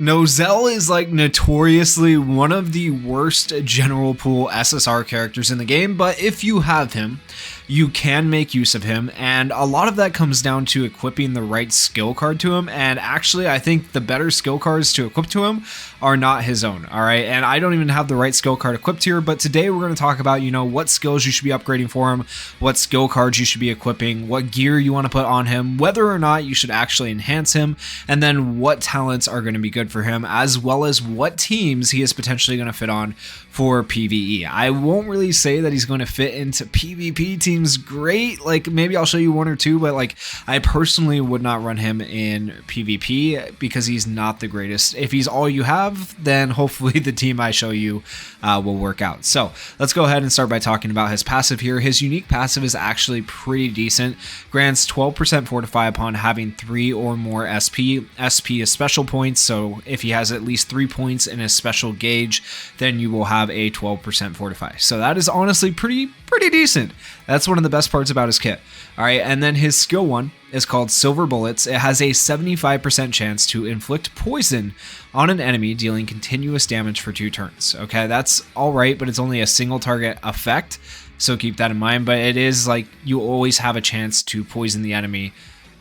Nozel is like notoriously one of the worst general pool SSR characters in the game, but if you have him, you can make use of him, and a lot of that comes down to equipping the right skill card to him. And actually, I think the better skill cards to equip to him are not his own. All right, and I don't even have the right skill card equipped here, but today we're going to talk about, what skills you should be upgrading for him, what skill cards you should be equipping, what gear you want to put on him, whether or not you should actually enhance him, and then what talents are going to be good for him, as well as what teams he is potentially going to fit on for PvE. I won't really say that he's going to fit into PvP teams great, like maybe I'll show you one or two, but like I personally would not run him in PvP because he's not the greatest. If he's all you have, then hopefully the team I show you will work out. So let's go ahead and start by talking about his passive here. His unique passive is actually pretty decent. Grants 12% fortify upon having 3 or more SP. SP is special points, so if he has at least 3 points in his special gauge, then you will have a 12% fortify. So that is honestly pretty decent. That's one of the best parts about his kit. All right, and then his skill 1 is called Silver Bullets. It has a 75% chance to inflict poison on an enemy, dealing continuous damage for 2 turns. Okay, that's all right, but it's only a single target effect, so keep that in mind. But it is like you always have a chance to poison the enemy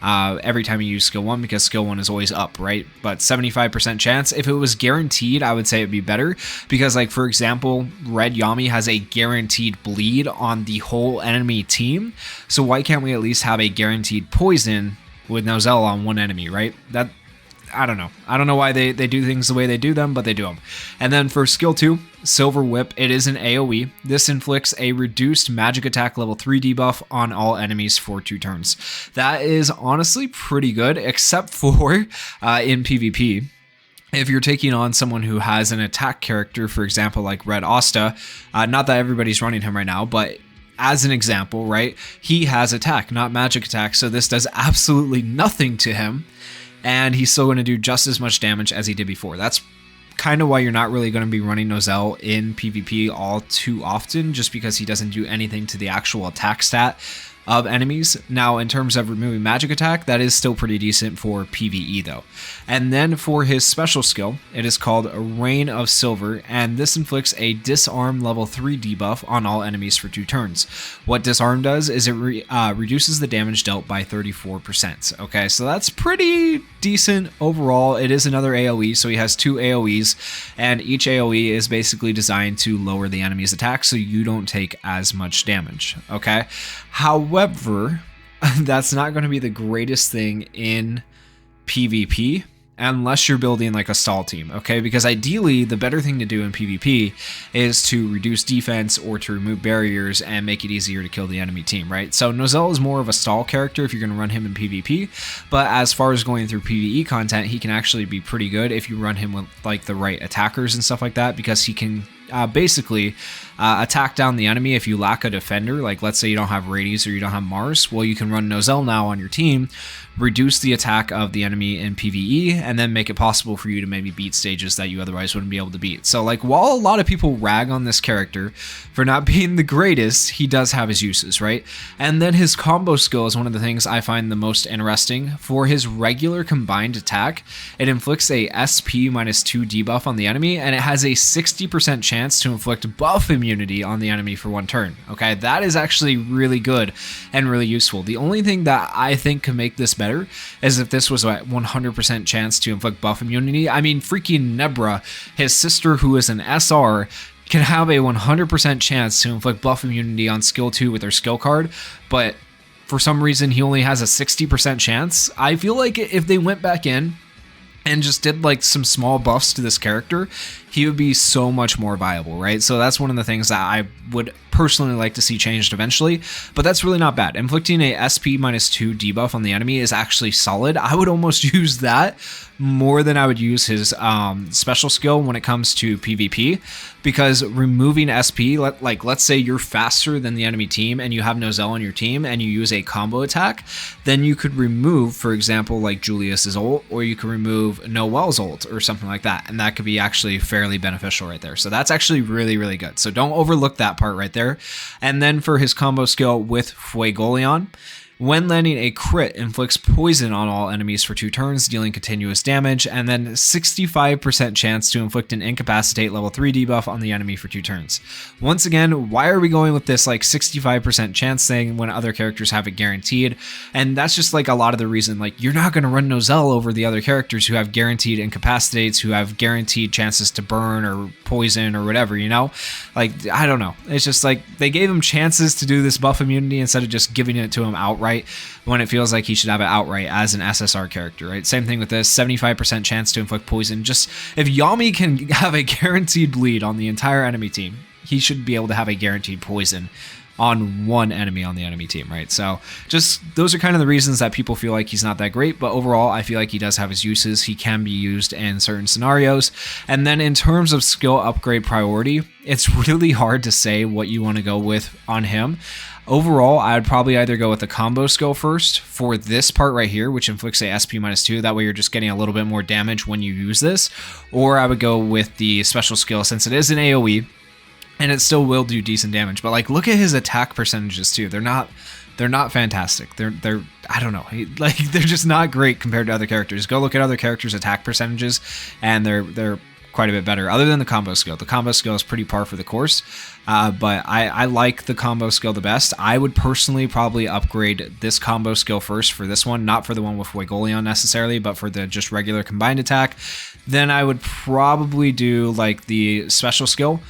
every time you use skill 1, because skill 1 is always up, right? But 75% chance. If it was guaranteed, I would say it'd be better, because like for example, Red Yami has a guaranteed bleed on the whole enemy team, so why can't we at least have a guaranteed poison with Nozel on one enemy, right? That, I don't know why they do things the way they do them, but they do them. And then for skill 2, Silver Whip, it is an AoE. This inflicts a reduced magic attack level 3 debuff on all enemies for 2 turns. That is honestly pretty good, except for in PvP. If you're taking on someone who has an attack character, for example, like Red Asta, not that everybody's running him right now, but as an example, right, he has attack, not magic attack, so this does absolutely nothing to him, and he's still going to do just as much damage as he did before. That's kind of why you're not really going to be running Nozel in PvP all too often, just because he doesn't do anything to the actual attack stat of enemies. Now, in terms of removing magic attack, that is still pretty decent for PvE though. And then for his special skill, it is called Rain of Silver, and this inflicts a disarm level 3 debuff on all enemies for 2 turns. What disarm does is it reduces the damage dealt by 34%. Okay, so that's pretty decent overall. It is another AoE, so he has 2 AoEs, and each AoE is basically designed to lower the enemy's attack so you don't take as much damage. Okay, however, that's not going to be the greatest thing in PvP unless you're building like a stall team, okay? Because ideally, the better thing to do in PvP is to reduce defense or to remove barriers and make it easier to kill the enemy team, right? So Nozel is more of a stall character if you're going to run him in PvP, but as far as going through PvE content, he can actually be pretty good if you run him with like the right attackers and stuff like that, because he can basically attack down the enemy if you lack a defender. Like let's say you don't have Radius or you don't have Mars, well, you can run Nozel now on your team, reduce the attack of the enemy in PvE, and then make it possible for you to maybe beat stages that you otherwise wouldn't be able to beat. So like while a lot of people rag on this character for not being the greatest, he does have his uses, right? And then his combo skill is one of the things I find the most interesting. For his regular combined attack, it inflicts a SP minus 2 debuff on the enemy, and it has a 60% chance to inflict buff immunity on the enemy for 1 turn. Okay, that is actually really good and really useful. The only thing that I think could make this better is if this was a 100% chance to inflict buff immunity. I mean, freaking Nebra, his sister who is an SR, can have a 100% chance to inflict buff immunity on skill 2 with her skill card, but for some reason he only has a 60% chance. I feel like if they went back in and just did like some small buffs to this character, he would be so much more viable, right? So that's one of the things that I would personally like to see changed eventually, but that's really not bad. Inflicting a SP minus 2 debuff on the enemy is actually solid. I would almost use that more than I would use his special skill when it comes to PvP, because removing SP, like let's say you're faster than the enemy team and you have Nozel on your team and you use a combo attack, then you could remove, for example, like Julius's ult, or you could remove Noel's ult or something like that, and that could be actually fairly beneficial right there. So that's actually really good. So don't overlook that part right there. And then for his combo skill with Fuegoleon, When landing a crit, inflicts poison on all enemies for 2 turns, dealing continuous damage, and then 65% chance to inflict an incapacitate level 3 debuff on the enemy for 2 turns. Once again, why are we going with this like 65% chance thing when other characters have it guaranteed? And that's just like a lot of the reason, like you're not going to run Nozel over the other characters who have guaranteed incapacitates, who have guaranteed chances to burn or poison or whatever, you know? Like, I don't know. It's just like they gave him chances to do this buff immunity instead of just giving it to him outright, when it feels like he should have it outright as an SSR character, right? Same thing with this, 75% chance to inflict poison. Just if Yami can have a guaranteed bleed on the entire enemy team, he should be able to have a guaranteed poison on one enemy on the enemy team, right? So just those are kind of the reasons that people feel like he's not that great, but overall I feel like he does have his uses. He can be used in certain scenarios. And then in terms of skill upgrade priority, it's really hard to say what you want to go with on him. Overall, I would probably either go with the combo skill first for this part right here, which inflicts a SP -2. That way you're just getting a little bit more damage when you use this. Or I would go with the special skill since it is an AoE and it still will do decent damage. But like, look at his attack percentages too. They're not fantastic. They're I don't know. Like, they're just not great compared to other characters. Go look at other characters' attack percentages and they're quite a bit better, other than the combo skill. The combo skill is pretty par for the course, but I like the combo skill the best. I would personally probably upgrade this combo skill first for this one, not for the one with Fuegoleon necessarily, but for the just regular combined attack. Then I would probably do like the special skill.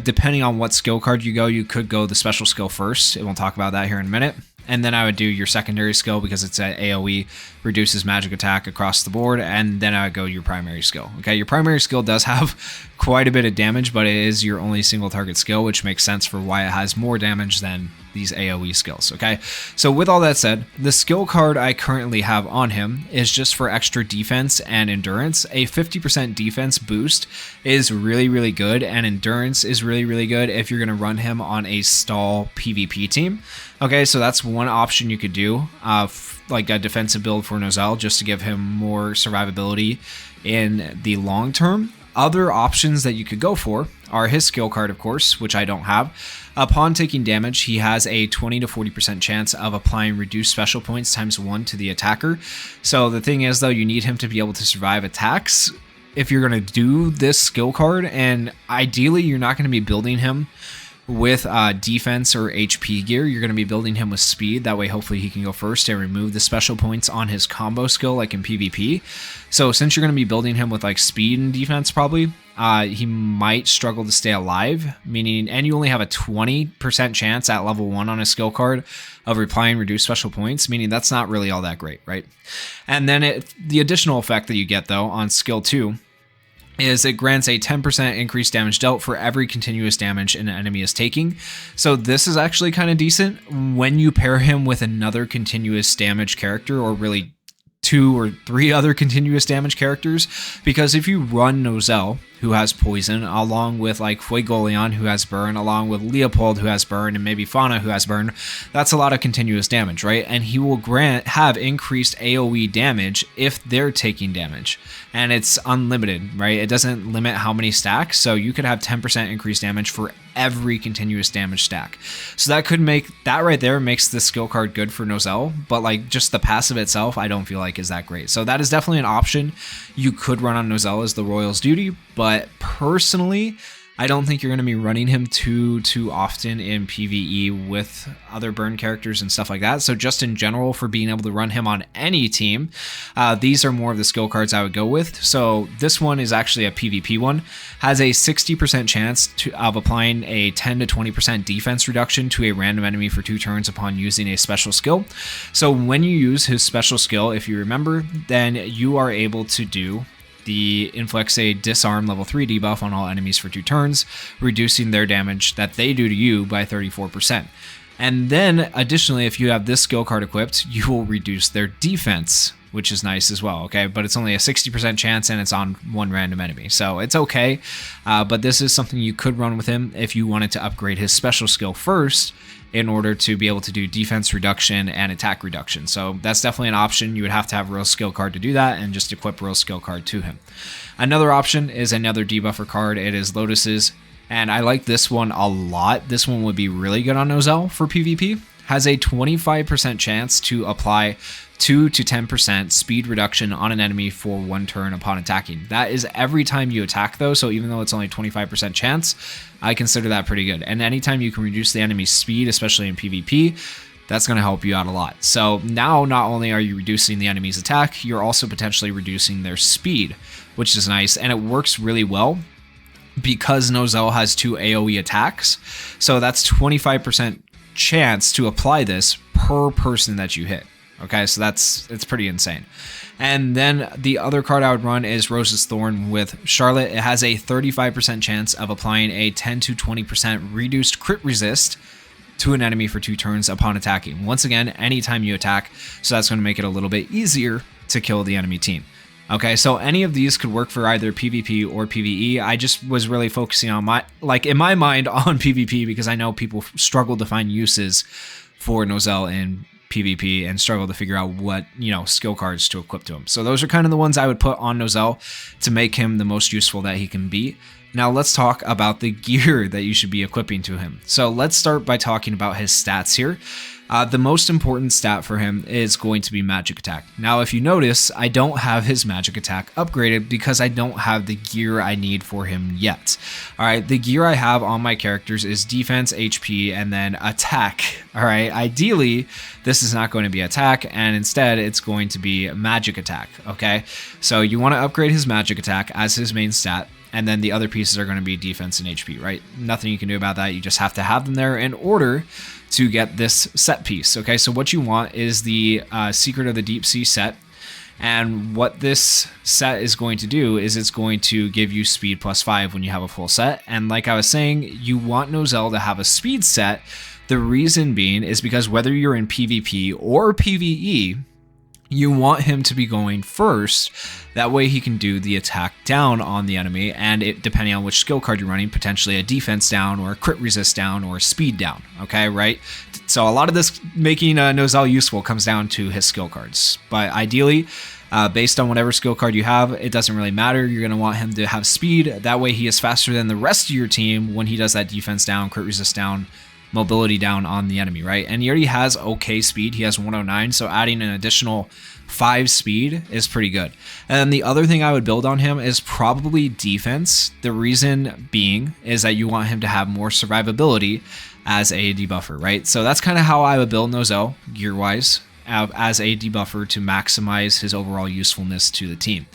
Depending on what skill card you go, you could go the special skill first. We'll talk about that here in a minute. And then I would do your secondary skill because it's an AoE, reduces magic attack across the board, and then I would go your primary skill. Okay, your primary skill does have quite a bit of damage, but it is your only single target skill, which makes sense for why it has more damage than these AoE skills, okay? So with all that said, the skill card I currently have on him is just for extra defense and endurance. A 50% defense boost is really, really good, and endurance is really, really good if you're gonna run him on a stall PvP team. Okay, so that's one option you could do, like a defensive build for Nozel, just to give him more survivability in the long term. Other options that you could go for are his skill card, of course, which I don't have. Upon taking damage, he has a 20 to 40% chance of applying reduced special points ×1 to the attacker. So the thing is, though, you need him to be able to survive attacks if you're going to do this skill card, and ideally you're not going to be building him with defense or HP gear. You're going to be building him with speed. That way hopefully he can go first and remove the special points on his combo skill like in PvP. So since you're going to be building him with like speed and defense probably, he might struggle to stay alive, meaning, and you only have a 20% chance at level 1 on a skill card of replying reduced special points, meaning that's not really all that great, right? And then the additional effect that you get though on skill 2 is it grants a 10% increased damage dealt for every continuous damage an enemy is taking. So this is actually kind of decent when you pair him with another continuous damage character, or really 2 or 3 other continuous damage characters, because if you run Nozel, who has poison, along with like Fuegoleon, who has burn, along with Leopold, who has burn, and maybe Fauna, who has burn, that's a lot of continuous damage, right? And he will have increased AoE damage if they're taking damage, and it's unlimited, right? It doesn't limit how many stacks, so you could have 10% increased damage for every continuous damage stack. So that could make, that right there makes the skill card good for Nozel, but like just the passive itself, I don't feel like is that great. So that is definitely an option you could run on Nozel as the Royal's Duty, but personally, I don't think you're going to be running him too often in PvE with other burn characters and stuff like that. So just in general, for being able to run him on any team, these are more of the skill cards I would go with. So this one is actually a PvP one, has a 60% chance of applying a 10 to 20% defense reduction to a random enemy for 2 turns upon using a special skill. So when you use his special skill, if you remember, then you are able to do the inflicts a disarm level 3 debuff on all enemies for 2 turns, reducing their damage that they do to you by 34%. And then additionally, if you have this skill card equipped, you will reduce their defense, which is nice as well, okay? But it's only a 60% chance and it's on one random enemy, so it's okay. But this is something you could run with him if you wanted to upgrade his special skill first in order to be able to do defense reduction and attack reduction. So that's definitely an option. You would have to have Real Skill card to do that and just equip Real Skill card to him. Another option is another debuffer card. It is Lotus's, and I like this one a lot. This one would be really good on Nozel for PvP. has a 25% chance to apply 2 to 10% speed reduction on an enemy for 1 turn upon attacking. That is every time you attack though, so even though it's only 25% chance, I consider that pretty good. And anytime you can reduce the enemy's speed, especially in PvP, that's going to help you out a lot. So now not only are you reducing the enemy's attack, you're also potentially reducing their speed, which is nice, and it works really well because Nozel has 2 AoE attacks. So that's 25% chance to apply this per person that you hit. Okay, so it's pretty insane. And then the other card I would run is Rose's Thorn with Charlotte. It has a 35% chance of applying a 10 to 20% reduced crit resist to an enemy for 2 turns upon attacking. Once again, anytime you attack, so that's going to make it a little bit easier to kill the enemy team. Okay, so any of these could work for either PvP or PvE. I just was really focusing on in my mind on PvP because I know people struggle to find uses for Nozel in PvP and struggle to figure out what, skill cards to equip to him. So those are kind of the ones I would put on Nozel to make him the most useful that he can be. Now let's talk about the gear that you should be equipping to him. So let's start by talking about his stats here. The most important stat for him is going to be magic attack. Now, if you notice, I don't have his magic attack upgraded because I don't have the gear I need for him yet. All right, the gear I have on my characters is defense, HP, and then attack. All right, ideally, this is not going to be attack, and instead it's going to be magic attack. Okay, so you want to upgrade his magic attack as his main stat. And then the other pieces are going to be defense and HP, right? Nothing you can do about that. You just have to have them there in order to get this set piece. Okay, so what you want is the Secret of the Deep Sea set. And what this set is going to do is it's going to give you speed +5 when you have a full set. And like I was saying, you want Nozel to have a speed set. The reason being is because whether you're in PvP or PvE, you want him to be going first. That way he can do the attack down on the enemy, and it, depending on which skill card you're running, potentially a defense down or a crit resist down or a speed down. Okay, right? So a lot of this making Nozel useful comes down to his skill cards. But ideally, based on whatever skill card you have, it doesn't really matter. You're going to want him to have speed. That way he is faster than the rest of your team when he does that defense down, crit resist down, mobility down on the enemy, right? And he already has okay speed. He has 109, so adding an additional 5 speed is pretty good. And then the other thing I would build on him is probably defense. The reason being is that you want him to have more survivability as a debuffer, right? So that's kind of how I would build Nozel gear-wise as a debuffer to maximize his overall usefulness to the team.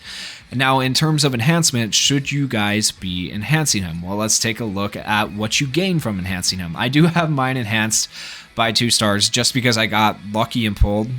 Now, in terms of enhancement, should you guys be enhancing him? Well, let's take a look at what you gain from enhancing him. I do have mine enhanced by 2 stars just because I got lucky and pulled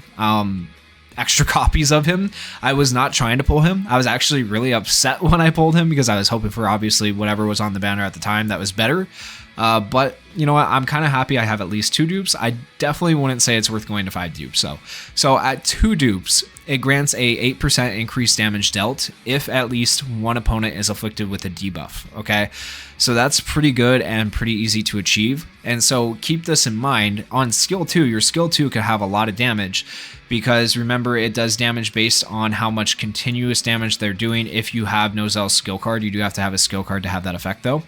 extra copies of him. I was not trying to pull him. I was actually really upset when I pulled him because I was hoping for obviously whatever was on the banner at the time that was better. But you know what? I'm kind of happy I have at least 2 dupes. I definitely wouldn't say it's worth going to 5 dupes. So at 2 dupes, it grants a 8% increased damage dealt if at least one opponent is afflicted with a debuff. Okay, so that's pretty good and pretty easy to achieve. And so keep this in mind. On skill 2, your skill 2 could have a lot of damage because remember, it does damage based on how much continuous damage they're doing. If you have Nozel's skill card, you do have to have a skill card to have that effect though.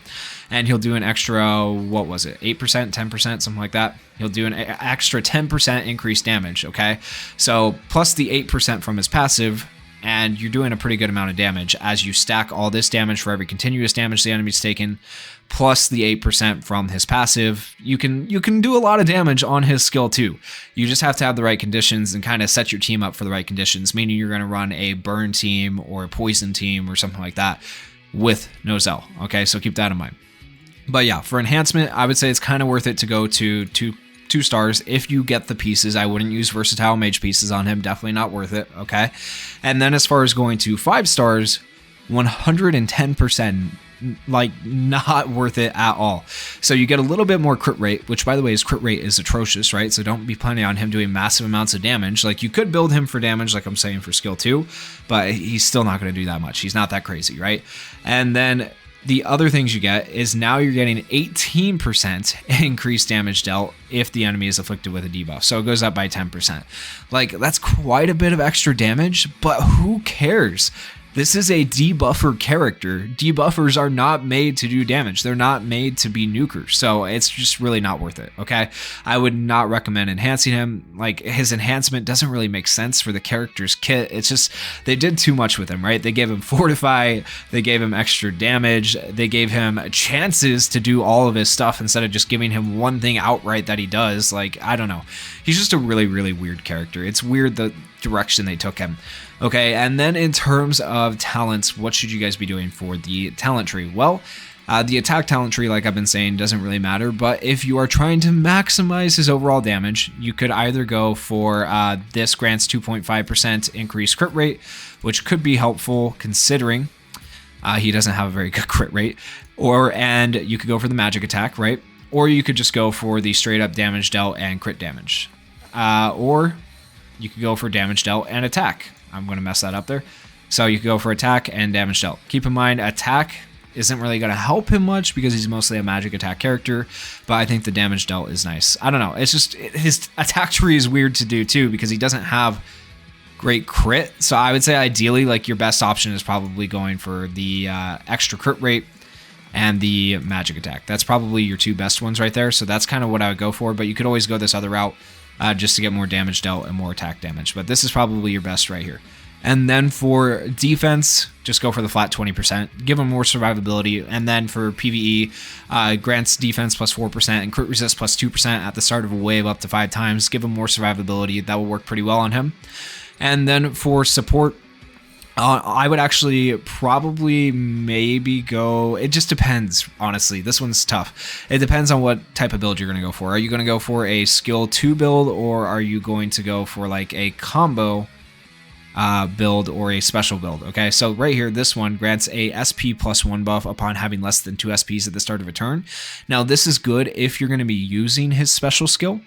And he'll do an extra, what was it, 8%, 10%, something like that. He'll do an extra 10% increased damage, okay? So plus the 8% from his passive, and you're doing a pretty good amount of damage as you stack all this damage for every continuous damage the enemy's taken, plus the 8% from his passive. You can do a lot of damage on his skill too. You just have to have the right conditions and kind of set your team up for the right conditions, meaning you're going to run a burn team or a poison team or something like that with Nozel, okay? So keep that in mind. But yeah, for enhancement, I would say it's kind of worth it to go to 2 stars if you get the pieces. I wouldn't use versatile mage pieces on him. Definitely not worth it, okay? And then as far as going to 5 stars, 110%, like not worth it at all. So you get a little bit more crit rate, which by the way, his crit rate is atrocious, right? So don't be planning on him doing massive amounts of damage. Like you could build him for damage, like I'm saying for skill 2, but he's still not going to do that much. He's not that crazy, right? And then the other things you get is now you're getting 18% increased damage dealt if the enemy is afflicted with a debuff. So it goes up by 10%. Like that's quite a bit of extra damage, but who cares? This is a debuffer character. Debuffers are not made to do damage. They're not made to be nukers. So it's just really not worth it, okay? I would not recommend enhancing him. Like, his enhancement doesn't really make sense for the character's kit. It's just, they did too much with him, right? They gave him Fortify, they gave him extra damage, they gave him chances to do all of his stuff instead of just giving him one thing outright that he does. Like, I don't know. He's just a really, really weird character. It's weird the direction they took him. Okay, and then in terms of talents, what should you guys be doing for the talent tree? Well, the attack talent tree, like I've been saying, doesn't really matter, but if you are trying to maximize his overall damage, you could either go for this grants 2.5% increased crit rate, which could be helpful considering he doesn't have a very good crit rate, and you could go for the magic attack, right? Or you could just go for the straight up damage dealt and crit damage. Or you could go for damage dealt and attack. I'm going to mess that up there. So you could go for attack and damage dealt. Keep in mind, attack isn't really going to help him much because he's mostly a magic attack character, but I think the damage dealt is nice. I don't know. It's just, his attack tree is weird to do too because he doesn't have great crit. So I would say ideally, like, your best option is probably going for the extra crit rate and the magic attack. That's probably your two best ones right there. So that's kind of what I would go for, but you could always go this other route just to get more damage dealt and more attack damage. But this is probably your best right here. And then for defense, just go for the flat 20%. Give him more survivability. And then for PvE, grants defense plus 4% and crit resist plus 2% at the start of a wave up to 5 times. Give him more survivability. That will work pretty well on him. And then for support, I would actually probably maybe go, it just depends, honestly. This one's tough. It depends on what type of build you're going to go for. Are you going to go for a skill 2 build, or are you going to go for like a combo build or a special build? Okay, so right here, this one grants a SP plus 1 buff upon having less than 2 SPs at the start of a turn. Now, this is good if you're going to be using his special skill.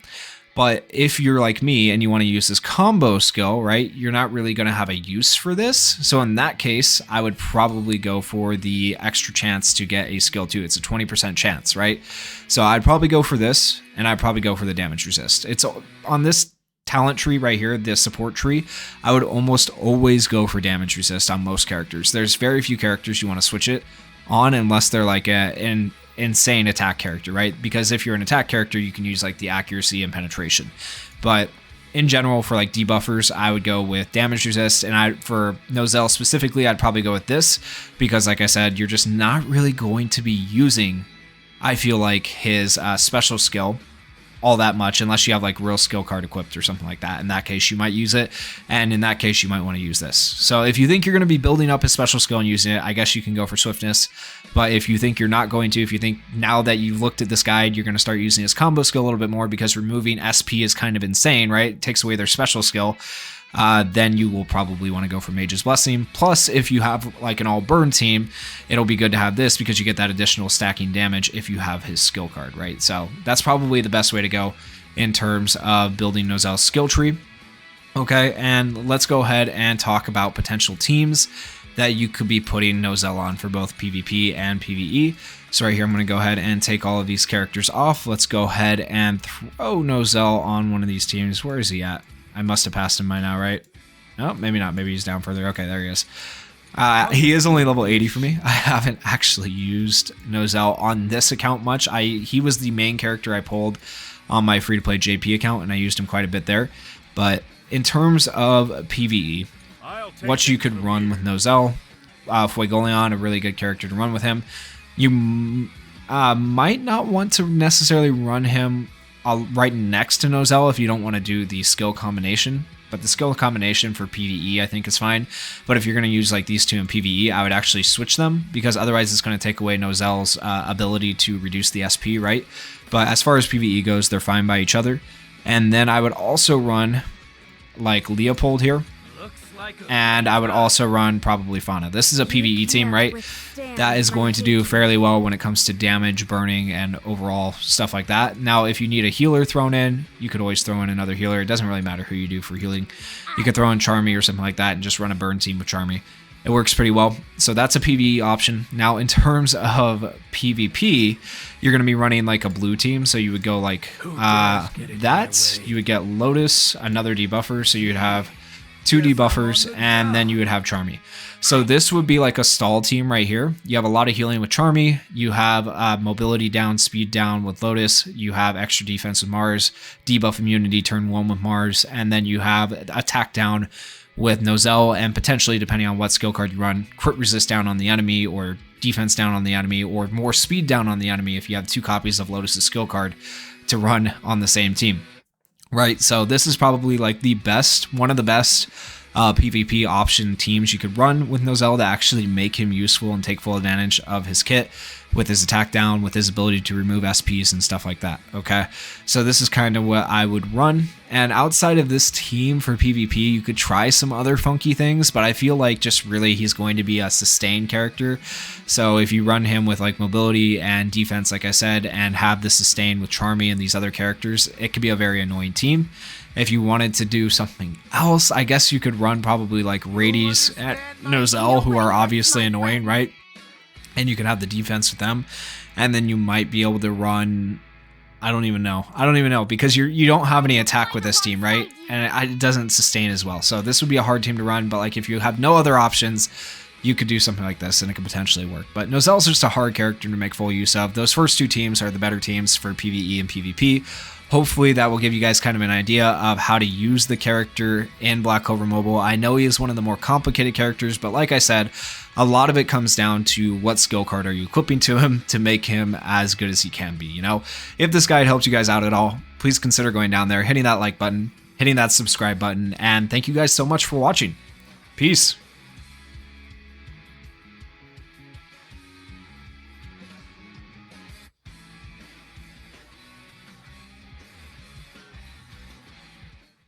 But if you're like me and you want to use this combo skill, right, you're not really going to have a use for this. So in that case, I would probably go for the extra chance to get a skill 2. It's a 20% chance, right? So I'd probably go for this, and I'd probably go for the damage resist. It's on this talent tree right here, the support tree, I would almost always go for damage resist on most characters. There's very few characters you want to switch it on unless they're like an insane attack character, right? Because if you're an attack character, you can use like the accuracy and penetration. But in general, for like debuffers, I would go with damage resist, and for Nozel specifically, I'd probably go with this because, like I said, you're just not really going to be using, I feel like, his special skill all that much unless you have like real skill card equipped or something like that. In that case, you might use it, and in that case, you might want to use this. So if you think you're going to be building up a special skill and using it, I guess you can go for swiftness. But if you think you're not going to, if you think now that you've looked at this guide, you're going to start using his combo skill a little bit more because removing SP is kind of insane, right? It takes away their special skill. Then you will probably want to go for Mage's Blessing. Plus, if you have like an all burn team, it'll be good to have this because you get that additional stacking damage if you have his skill card, right? So that's probably the best way to go in terms of building Nozel's skill tree. Okay, and let's go ahead and talk about potential teams that you could be putting Nozel on for both PvP and PvE. So right here, I'm going to go ahead and take all of these characters off. Let's go ahead and throw Nozel on one of these teams. Where is he at? I must have passed him by now, right? No, maybe not. Maybe he's down further. Okay, there he is. He is only level 80 for me. I haven't actually used Nozel on this account much. He was the main character I pulled on my free-to-play JP account, and I used him quite a bit there. But in terms of PvE, what you could run with Nozel, Fuegoleon, a really good character to run with him. You might not want to necessarily run him right next to Nozel if you don't want to do the skill combination. But the skill combination for PvE I think is fine. But if you're going to use like these two in PvE, I would actually switch them because otherwise it's going to take away Nozel's ability to reduce the SP, right? But as far as PvE goes, they're fine by each other. And then I would also run like Leopold here. And I would also run probably Fauna. This is a PvE team, right? That is going to do fairly well when it comes to damage, burning, and overall stuff like that. Now, if you need a healer thrown in, you could always throw in another healer. It doesn't really matter who you do for healing. You could throw in Charmy or something like that and just run a burn team with Charmy. It works pretty well. So that's a PvE option. Now, in terms of PvP, you're going to be running like a blue team. So you would go like that. You would get Lotus, another debuffer. So you'd have 2 debuffers, and then you would have Charmy. So this would be like a stall team right here. You have a lot of healing with Charmy. You have mobility down, speed down with Lotus. You have extra defense with Mars, debuff immunity turn 1 with Mars, and then you have attack down with Nozel, and potentially, depending on what skill card you run, crit resist down on the enemy, or defense down on the enemy, or more speed down on the enemy if you have 2 copies of Lotus's skill card to run on the same team. Right, so this is probably like the best, one of the best PvP option teams you could run with Nozel to actually make him useful and take full advantage of his kit with his attack down, with his ability to remove SPs and stuff like that, okay? So this is kind of what I would run, and outside of this team for PvP, you could try some other funky things, but I feel like just really he's going to be a sustain character. So if you run him with like mobility and defense, like I said, and have the sustain with Charmy and these other characters, it could be a very annoying team. If you wanted to do something else, I guess you could run probably like Radies at Nozel, who are obviously annoying, right? And you can have the defense with them, and then you might be able to run, I don't even know, because you don't have any attack with this team, right? And it doesn't sustain as well. So this would be a hard team to run, but like if you have no other options, you could do something like this and it could potentially work. But Nozel's just a hard character to make full use of. Those first 2 teams are the better teams for PvE and PvP. Hopefully that will give you guys kind of an idea of how to use the character in Black Clover Mobile. I know he is one of the more complicated characters, but like I said, a lot of it comes down to what skill card are you equipping to him to make him as good as he can be, you know? If this guide helped you guys out at all, please consider going down there, hitting that like button, hitting that subscribe button, and thank you guys so much for watching. Peace.